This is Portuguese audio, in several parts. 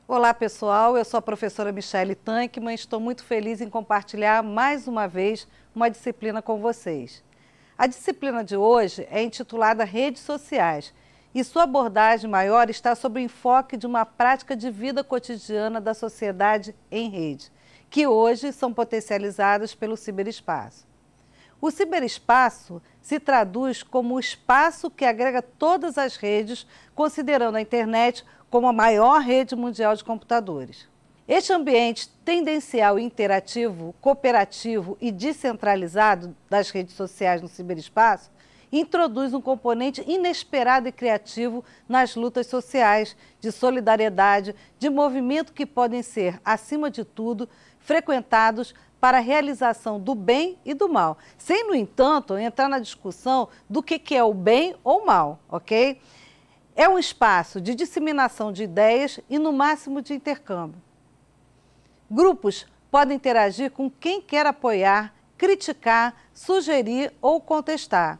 Olá pessoal, eu sou a professora Michele Tankman e estou muito feliz em compartilhar mais uma vez uma disciplina com vocês. A disciplina de hoje é intitulada Redes Sociais e sua abordagem maior está sobre o enfoque de uma prática de vida cotidiana da sociedade em rede, que hoje são potencializadas pelo ciberespaço. O ciberespaço se traduz como o espaço que agrega todas as redes, considerando a internet como a maior rede mundial de computadores. Este ambiente tendencial e interativo, cooperativo e descentralizado das redes sociais no ciberespaço introduz um componente inesperado e criativo nas lutas sociais, de solidariedade, de movimento que podem ser, acima de tudo, frequentados para a realização do bem e do mal, sem, no entanto, entrar na discussão do que é o bem ou o mal, ok? É um espaço de disseminação de ideias e, no máximo, de intercâmbio. Grupos podem interagir com quem quer apoiar, criticar, sugerir ou contestar.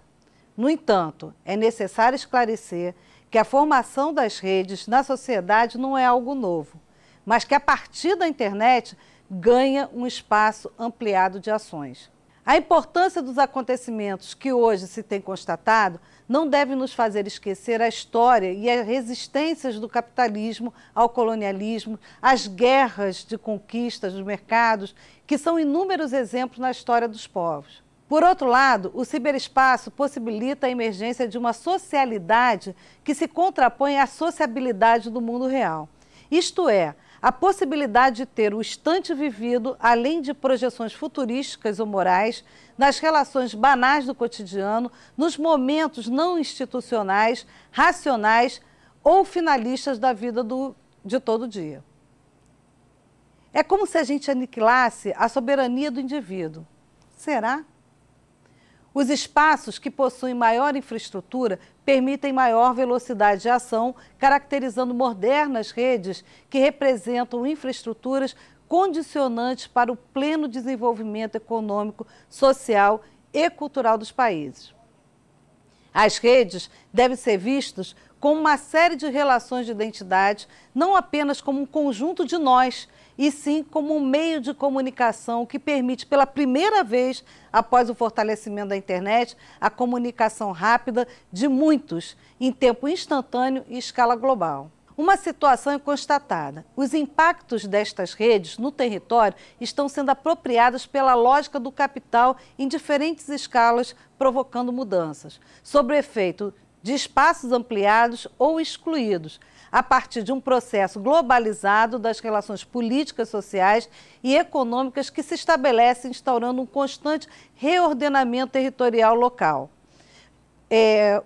No entanto, é necessário esclarecer que a formação das redes na sociedade não é algo novo, mas que a partir da internet ganha um espaço ampliado de ações. A importância dos acontecimentos que hoje se tem constatado não deve nos fazer esquecer a história e as resistências do capitalismo ao colonialismo, as guerras de conquistas dos mercados, que são inúmeros exemplos na história dos povos. Por outro lado, o ciberespaço possibilita a emergência de uma socialidade que se contrapõe à sociabilidade do mundo real. Isto é, a possibilidade de ter o instante vivido, além de projeções futurísticas ou morais, nas relações banais do cotidiano, nos momentos não institucionais, racionais ou finalistas da vida de todo dia. É como se a gente aniquilasse a soberania do indivíduo. Será? Os espaços que possuem maior infraestrutura permitem maior velocidade de ação, caracterizando modernas redes que representam infraestruturas condicionantes para o pleno desenvolvimento econômico, social e cultural dos países. As redes devem ser vistas como uma série de relações de identidade, não apenas como um conjunto de nós, e sim como um meio de comunicação que permite, pela primeira vez, após o fortalecimento da internet, a comunicação rápida de muitos, em tempo instantâneo e escala global. Uma situação é constatada. Os impactos destas redes no território estão sendo apropriados pela lógica do capital em diferentes escalas, provocando mudanças, sob o efeito de espaços ampliados ou excluídos, a partir de um processo globalizado das relações políticas, sociais e econômicas que se estabelece instaurando um constante reordenamento territorial local.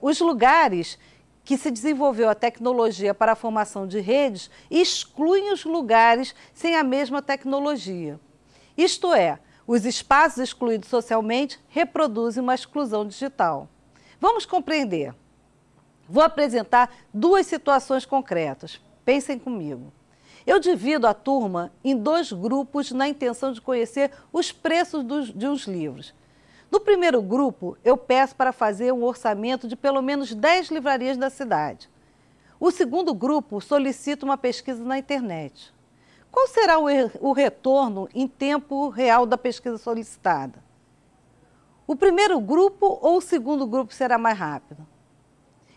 Os lugares que se desenvolveu a tecnologia para a formação de redes excluem os lugares sem a mesma tecnologia. Isto é, os espaços excluídos socialmente reproduzem uma exclusão digital. Vamos compreender. Vou apresentar duas situações concretas. Pensem comigo. Eu divido a turma em dois grupos na intenção de conhecer os preços de uns livros. No primeiro grupo, eu peço para fazer um orçamento de pelo menos 10 livrarias da cidade. O segundo grupo solicita uma pesquisa na internet. Qual será o retorno em tempo real da pesquisa solicitada? O primeiro grupo ou o segundo grupo será mais rápido?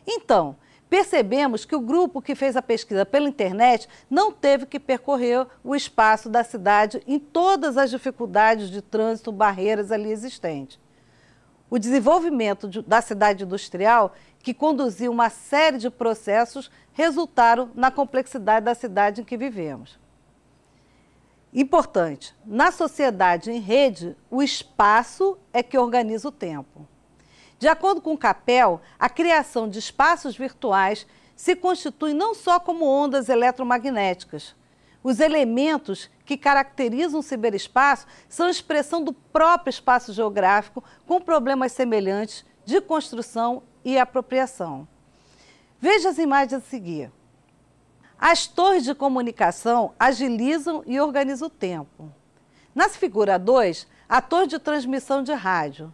Então, percebemos que o grupo que fez a pesquisa pela internet não teve que percorrer o espaço da cidade em todas as dificuldades de trânsito, barreiras ali existentes. O desenvolvimento da cidade industrial, que conduziu uma série de processos, resultaram na complexidade da cidade em que vivemos. Importante, na sociedade em rede, o espaço é que organiza o tempo. De acordo com Capel, a criação de espaços virtuais se constitui não só como ondas eletromagnéticas. Os elementos que caracterizam o ciberespaço são expressão do próprio espaço geográfico, com problemas semelhantes de construção e apropriação. Veja as imagens a seguir. As torres de comunicação agilizam e organizam o tempo. Na figura 2, a torre de transmissão de rádio.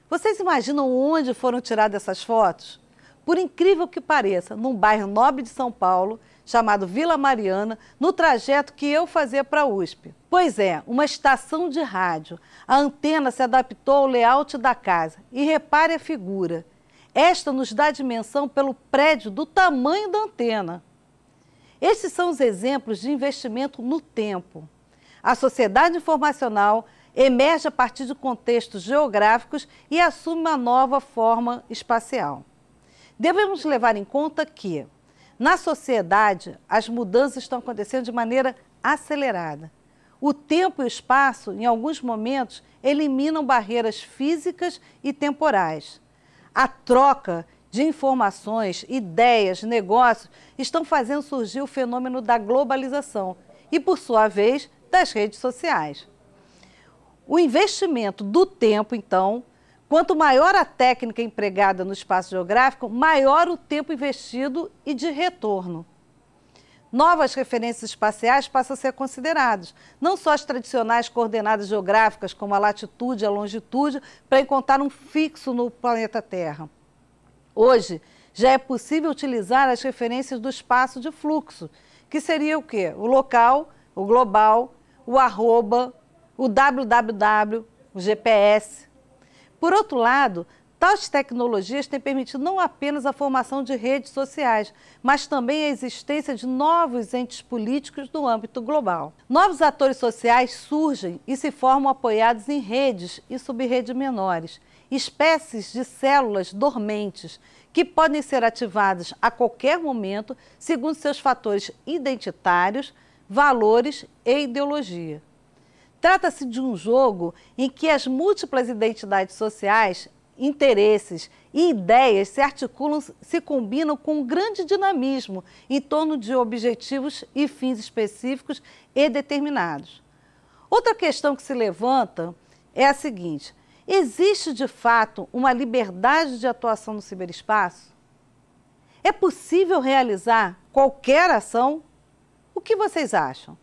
Vocês imaginam onde foram tiradas essas fotos? Por incrível que pareça, num bairro nobre de São Paulo, chamado Vila Mariana, no trajeto que eu fazia para a USP. Pois é, uma estação de rádio. A antena se adaptou ao layout da casa. E repare a figura. Esta nos dá dimensão pelo prédio do tamanho da antena. Estes são os exemplos de investimento no tempo. A sociedade informacional emerge a partir de contextos geográficos e assume uma nova forma espacial. Devemos levar em conta que, na sociedade, as mudanças estão acontecendo de maneira acelerada. O tempo e o espaço, em alguns momentos, eliminam barreiras físicas e temporais. A troca de informações, ideias, negócios estão fazendo surgir o fenômeno da globalização e, por sua vez, das redes sociais. O investimento do tempo, então, quanto maior a técnica empregada no espaço geográfico, maior o tempo investido e de retorno. Novas referências espaciais passam a ser consideradas, não só as tradicionais coordenadas geográficas, como a latitude e a longitude, para encontrar um fixo no planeta Terra. Hoje, já é possível utilizar as referências do espaço de fluxo, que seria o quê? O local, o global, o arroba, o www, o GPS. Por outro lado, tais tecnologias têm permitido não apenas a formação de redes sociais, mas também a existência de novos entes políticos no âmbito global. Novos atores sociais surgem e se formam apoiados em redes e sub-redes menores, espécies de células dormentes que podem ser ativadas a qualquer momento segundo seus fatores identitários, valores e ideologia. Trata-se de um jogo em que as múltiplas identidades sociais, interesses e ideias se articulam, se combinam com um grande dinamismo em torno de objetivos e fins específicos e determinados. Outra questão que se levanta é a seguinte: existe de fato uma liberdade de atuação no ciberespaço? É possível realizar qualquer ação? O que vocês acham?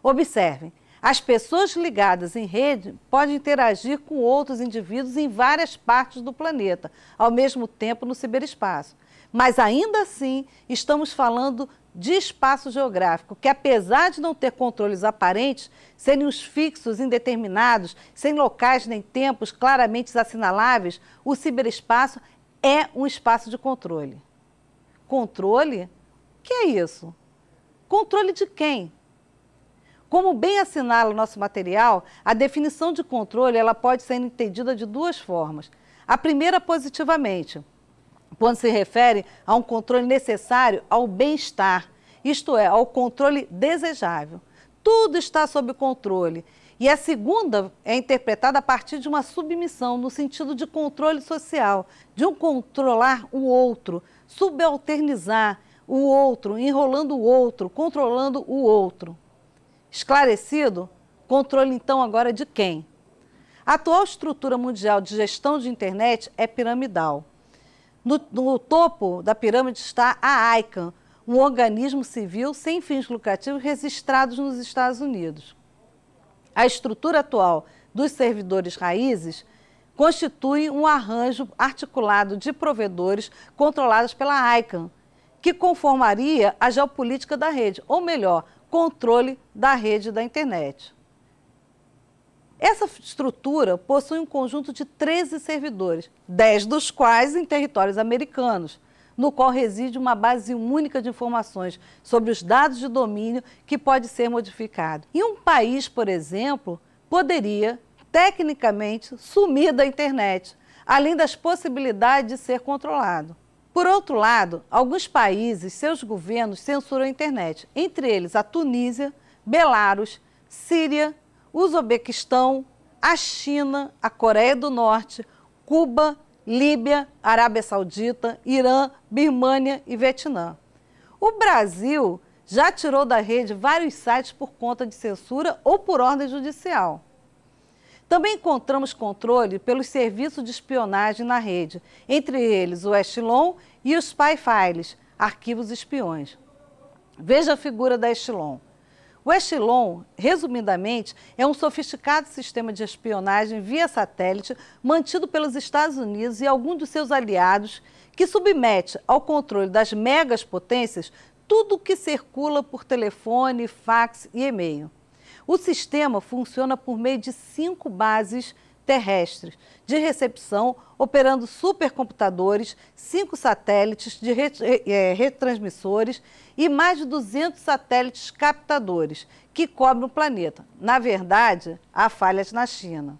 Observem. As pessoas ligadas em rede podem interagir com outros indivíduos em várias partes do planeta, ao mesmo tempo no ciberespaço. Mas ainda assim, estamos falando de espaço geográfico, que apesar de não ter controles aparentes, serem os fixos, indeterminados, sem locais nem tempos claramente assinaláveis, o ciberespaço é um espaço de controle. Controle? O que é isso? Controle de quem? Como bem assinala o nosso material, a definição de controle ela pode ser entendida de duas formas. A primeira, positivamente, quando se refere a um controle necessário ao bem-estar, isto é, ao controle desejável. Tudo está sob controle. E a segunda é interpretada a partir de uma submissão, no sentido de controle social, de um controlar o outro, subalternizar o outro, enrolando o outro, controlando o outro. Esclarecido? Controle, então, agora de quem? A atual estrutura mundial de gestão de internet é piramidal. No topo da pirâmide está a ICANN, um organismo civil sem fins lucrativos registrado nos Estados Unidos. A estrutura atual dos servidores raízes constitui um arranjo articulado de provedores controlados pela ICANN, que conformaria a geopolítica da rede, ou melhor, controle da rede da internet. Essa estrutura possui um conjunto de 13 servidores, 10 dos quais em territórios americanos, no qual reside uma base única de informações sobre os dados de domínio que pode ser modificado. E um país, por exemplo, poderia, tecnicamente, sumir da internet, além das possibilidades de ser controlado. Por outro lado, alguns países, seus governos censuram a internet, entre eles a Tunísia, Belarus, Síria, Uzbequistão, a China, a Coreia do Norte, Cuba, Líbia, Arábia Saudita, Irã, Birmânia e Vietnã. O Brasil já tirou da rede vários sites por conta de censura ou por ordem judicial. Também encontramos controle pelos serviços de espionagem na rede, entre eles o Echelon e os Spy Files, arquivos espiões. Veja a figura da Echelon. O Echelon, resumidamente, é um sofisticado sistema de espionagem via satélite mantido pelos Estados Unidos e alguns dos seus aliados que submete ao controle das megapotências tudo que circula por telefone, fax e e-mail. O sistema funciona por meio de 5 bases terrestres de recepção, operando supercomputadores, 5 satélites de retransmissores e mais de 200 satélites captadores que cobrem o planeta. Na verdade, há falhas na China.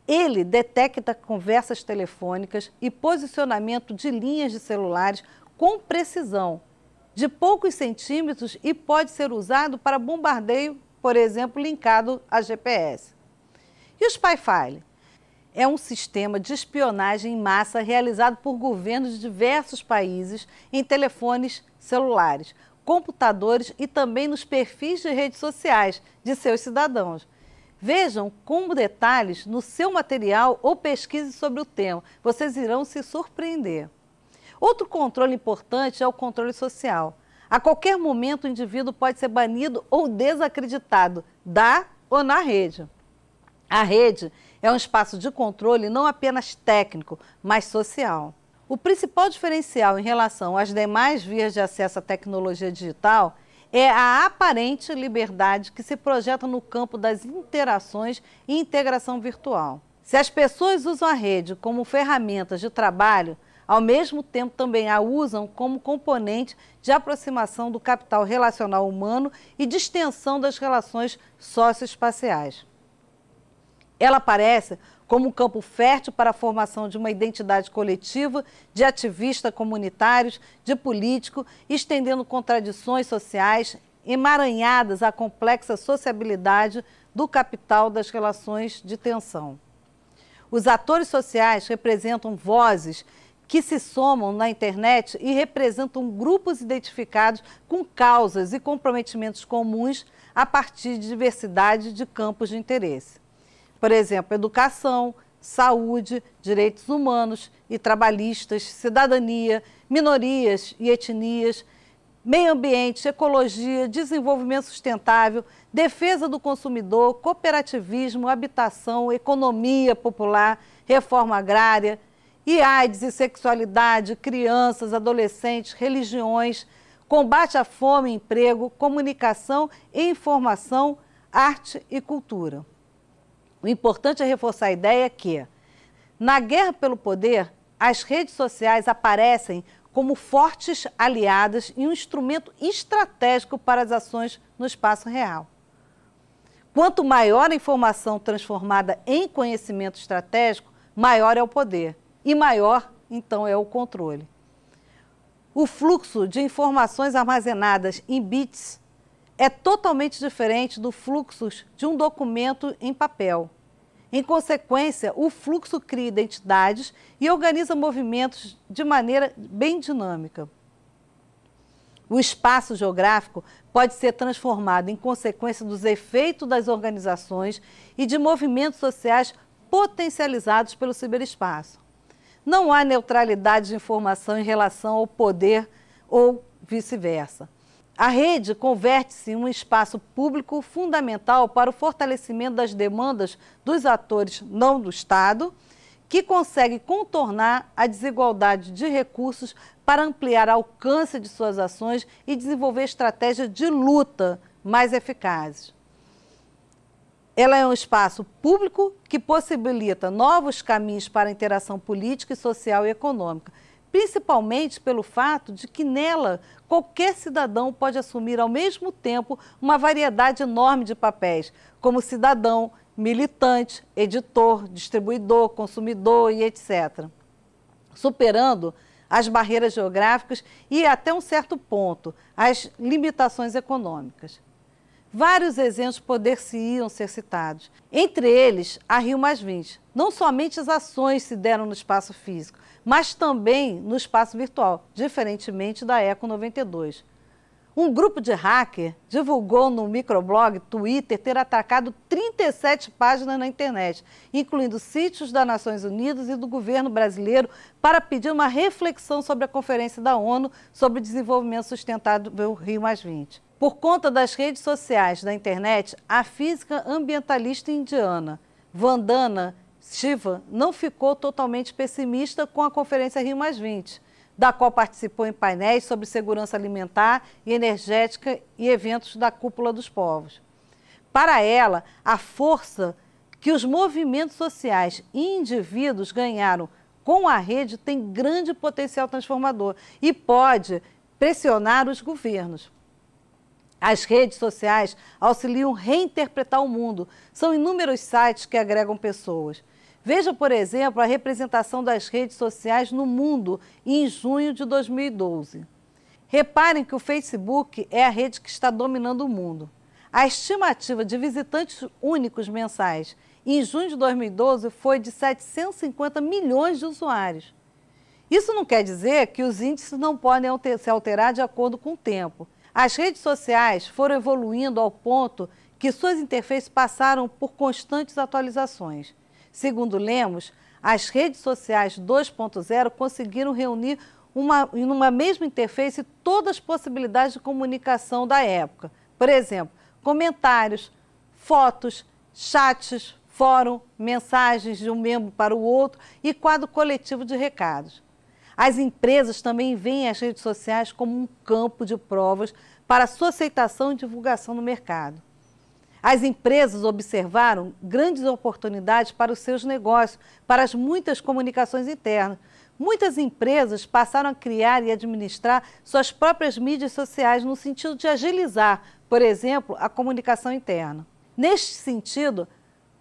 Ele detecta conversas telefônicas e posicionamento de linhas de celulares com precisão, de poucos centímetros, e pode ser usado para bombardeio, por exemplo, linkado a GPS. E o Spyfile? É um sistema de espionagem em massa realizado por governos de diversos países em telefones celulares, computadores e também nos perfis de redes sociais de seus cidadãos. Vejam com detalhes no seu material ou pesquise sobre o tema. Vocês irão se surpreender. Outro controle importante é o controle social. A qualquer momento o indivíduo pode ser banido ou desacreditado da ou na rede. A rede é um espaço de controle não apenas técnico, mas social. O principal diferencial em relação às demais vias de acesso à tecnologia digital é a aparente liberdade que se projeta no campo das interações e integração virtual. Se as pessoas usam a rede como ferramentas de trabalho, ao mesmo tempo também a usam como componente de aproximação do capital relacional humano e de extensão das relações socioespaciais. Ela aparece como um campo fértil para a formação de uma identidade coletiva, de ativista comunitários, de político, estendendo contradições sociais, emaranhadas à complexa sociabilidade do capital das relações de tensão. Os atores sociais representam vozes que se somam na internet e representam grupos identificados com causas e comprometimentos comuns a partir de diversidade de campos de interesse. Por exemplo, educação, saúde, direitos humanos e trabalhistas, cidadania, minorias e etnias, meio ambiente, ecologia, desenvolvimento sustentável, defesa do consumidor, cooperativismo, habitação, economia popular, reforma agrária, e AIDS e sexualidade, crianças, adolescentes, religiões, combate à fome e emprego, comunicação e informação, arte e cultura. O importante é reforçar a ideia que, na guerra pelo poder, as redes sociais aparecem como fortes aliadas e um instrumento estratégico para as ações no espaço real. Quanto maior a informação transformada em conhecimento estratégico, maior é o poder e maior, então, é o controle. O fluxo de informações armazenadas em bits é totalmente diferente do fluxo de um documento em papel. Em consequência, o fluxo cria identidades e organiza movimentos de maneira bem dinâmica. O espaço geográfico pode ser transformado em consequência dos efeitos das organizações e de movimentos sociais potencializados pelo ciberespaço. Não há neutralidade de informação em relação ao poder ou vice-versa. A rede converte-se em um espaço público fundamental para o fortalecimento das demandas dos atores não do Estado, que consegue contornar a desigualdade de recursos para ampliar o alcance de suas ações e desenvolver estratégias de luta mais eficazes. Ela é um espaço público que possibilita novos caminhos para a interação política, social e econômica, principalmente pelo fato de que nela qualquer cidadão pode assumir ao mesmo tempo uma variedade enorme de papéis, como cidadão, militante, editor, distribuidor, consumidor e etc., superando as barreiras geográficas e, até um certo ponto, as limitações econômicas. Vários exemplos poder-se-iam ser citados. Entre eles, a Rio+20. Não somente as ações se deram no espaço físico, mas também no espaço virtual, diferentemente da Eco 92. Um grupo de hacker divulgou no microblog Twitter ter atacado 37 páginas na internet, incluindo sítios das Nações Unidas e do governo brasileiro, para pedir uma reflexão sobre a Conferência da ONU sobre Desenvolvimento Sustentável Rio+20. Por conta das redes sociais da internet, a física ambientalista indiana Vandana Shiva não ficou totalmente pessimista com a Conferência Rio+20. da qual participou em painéis sobre segurança alimentar e energética e eventos da Cúpula dos Povos. Para ela, a força que os movimentos sociais e indivíduos ganharam com a rede tem grande potencial transformador e pode pressionar os governos. As redes sociais auxiliam a reinterpretar o mundo. São inúmeros sites que agregam pessoas. Veja, por exemplo, a representação das redes sociais no mundo em junho de 2012. Reparem que o Facebook é a rede que está dominando o mundo. A estimativa de visitantes únicos mensais em junho de 2012 foi de 750 milhões de usuários. Isso não quer dizer que os índices não podem se alterar de acordo com o tempo. As redes sociais foram evoluindo ao ponto que suas interfaces passaram por constantes atualizações. Segundo Lemos, as redes sociais 2.0 conseguiram reunir em uma mesma interface todas as possibilidades de comunicação da época. Por exemplo, comentários, fotos, chats, fórum, mensagens de um membro para o outro e quadro coletivo de recados. As empresas também veem as redes sociais como um campo de provas para sua aceitação e divulgação no mercado. As empresas observaram grandes oportunidades para os seus negócios, para as muitas comunicações internas. Muitas empresas passaram a criar e administrar suas próprias mídias sociais no sentido de agilizar, por exemplo, a comunicação interna. Neste sentido,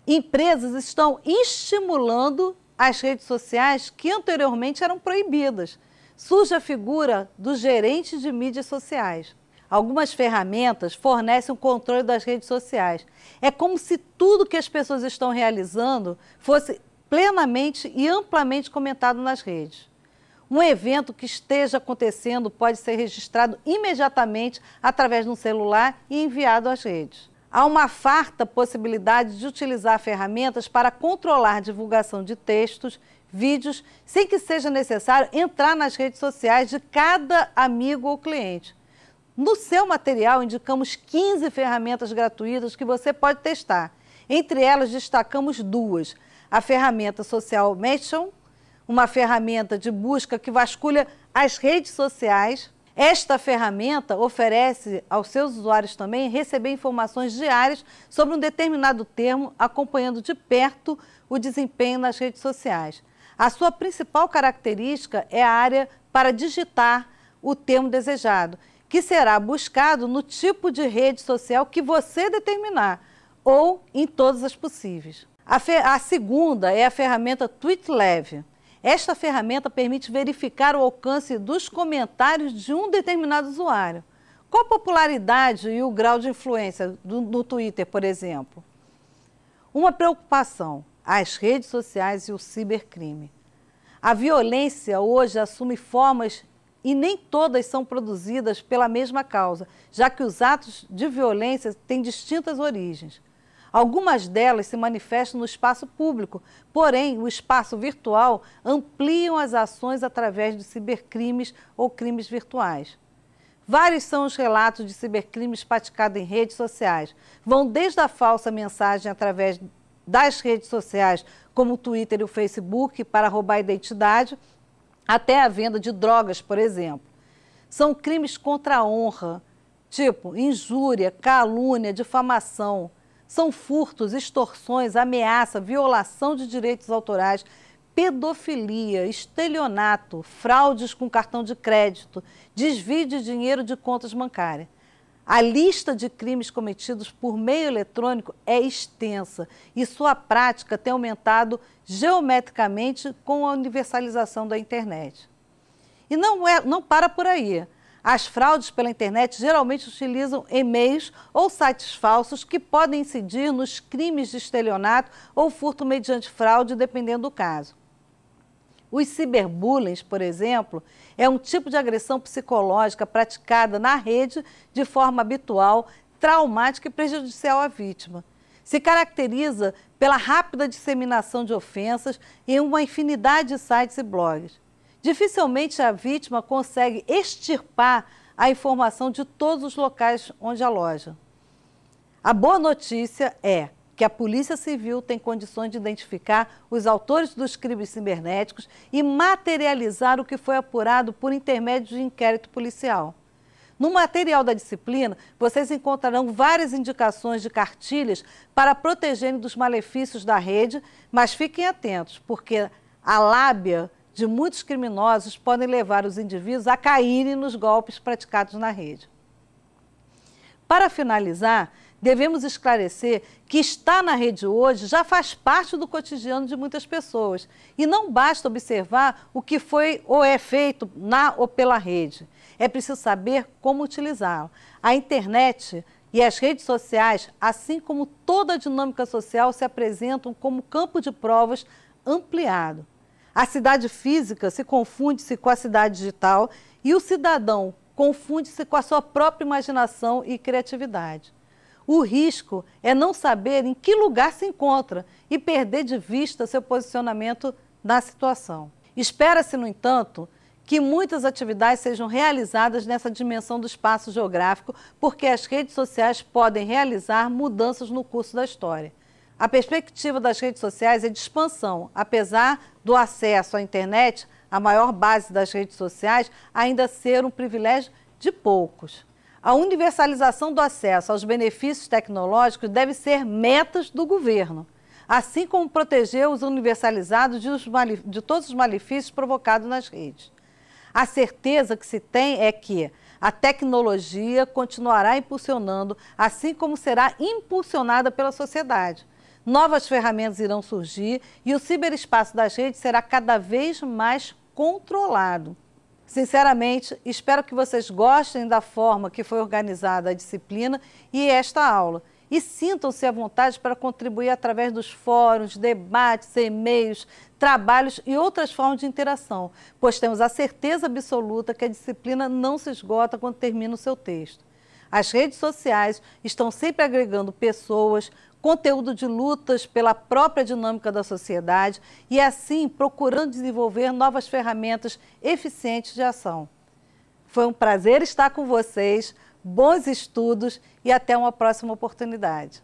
empresas estão estimulando as redes sociais que anteriormente eram proibidas. Surge a figura do gerente de mídias sociais. Algumas ferramentas fornecem o controle das redes sociais. É como se tudo que as pessoas estão realizando fosse plenamente e amplamente comentado nas redes. Um evento que esteja acontecendo pode ser registrado imediatamente através de um celular e enviado às redes. Há uma farta possibilidade de utilizar ferramentas para controlar a divulgação de textos, vídeos, sem que seja necessário entrar nas redes sociais de cada amigo ou cliente. No seu material, indicamos 15 ferramentas gratuitas que você pode testar. Entre elas, destacamos duas. A ferramenta Social Mention, uma ferramenta de busca que vasculha as redes sociais. Esta ferramenta oferece aos seus usuários também receber informações diárias sobre um determinado termo, acompanhando de perto o desempenho nas redes sociais. A sua principal característica é a área para digitar o termo desejado, que será buscado no tipo de rede social que você determinar, ou em todas as possíveis. A segunda é a ferramenta TweetLab. Esta ferramenta permite verificar o alcance dos comentários de um determinado usuário. Qual a popularidade e o grau de influência no Twitter, por exemplo? Uma preocupação, as redes sociais e o cibercrime. A violência hoje assume formas e nem todas são produzidas pela mesma causa, já que os atos de violência têm distintas origens. Algumas delas se manifestam no espaço público, porém, o espaço virtual ampliam as ações através de cibercrimes ou crimes virtuais. Vários são os relatos de cibercrimes praticados em redes sociais. Vão desde a falsa mensagem através das redes sociais, como o Twitter e o Facebook, para roubar a identidade, até a venda de drogas, por exemplo. São crimes contra a honra, tipo injúria, calúnia, difamação. São furtos, extorsões, ameaça, violação de direitos autorais, pedofilia, estelionato, fraudes com cartão de crédito, desvio de dinheiro de contas bancárias. A lista de crimes cometidos por meio eletrônico é extensa e sua prática tem aumentado geometricamente com a universalização da internet. E não para por aí. As fraudes pela internet geralmente utilizam e-mails ou sites falsos que podem incidir nos crimes de estelionato ou furto mediante fraude, dependendo do caso. Os ciberbullying, por exemplo, é um tipo de agressão psicológica praticada na rede de forma habitual, traumática e prejudicial à vítima. Se caracteriza pela rápida disseminação de ofensas em uma infinidade de sites e blogs. Dificilmente a vítima consegue extirpar a informação de todos os locais onde aloja. A boa notícia é que a Polícia Civil tem condições de identificar os autores dos crimes cibernéticos e materializar o que foi apurado por intermédio de inquérito policial. No material da disciplina, vocês encontrarão várias indicações de cartilhas para protegerem dos malefícios da rede, mas fiquem atentos, porque a lábia de muitos criminosos podem levar os indivíduos a caírem nos golpes praticados na rede. Para finalizar, devemos esclarecer que estar na rede hoje já faz parte do cotidiano de muitas pessoas e não basta observar o que foi ou é feito na ou pela rede. É preciso saber como utilizá-la. A internet e as redes sociais, assim como toda a dinâmica social, se apresentam como campo de provas ampliado. A cidade física se confunde-se com a cidade digital e o cidadão confunde-se com a sua própria imaginação e criatividade. O risco é não saber em que lugar se encontra e perder de vista seu posicionamento na situação. Espera-se, no entanto, que muitas atividades sejam realizadas nessa dimensão do espaço geográfico, porque as redes sociais podem realizar mudanças no curso da história. A perspectiva das redes sociais é de expansão, apesar do acesso à internet, a maior base das redes sociais, ainda ser um privilégio de poucos. A universalização do acesso aos benefícios tecnológicos deve ser metas do governo, assim como proteger os universalizados de todos os malefícios provocados nas redes. A certeza que se tem é que a tecnologia continuará impulsionando, assim como será impulsionada pela sociedade. Novas ferramentas irão surgir e o ciberespaço das redes será cada vez mais controlado. Sinceramente, espero que vocês gostem da forma que foi organizada a disciplina e esta aula e sintam-se à vontade para contribuir através dos fóruns, debates, e-mails, trabalhos e outras formas de interação, pois temos a certeza absoluta que a disciplina não se esgota quando termina o seu texto. As redes sociais estão sempre agregando pessoas, conteúdo de lutas pela própria dinâmica da sociedade e, assim, procurando desenvolver novas ferramentas eficientes de ação. Foi um prazer estar com vocês, bons estudos e até uma próxima oportunidade.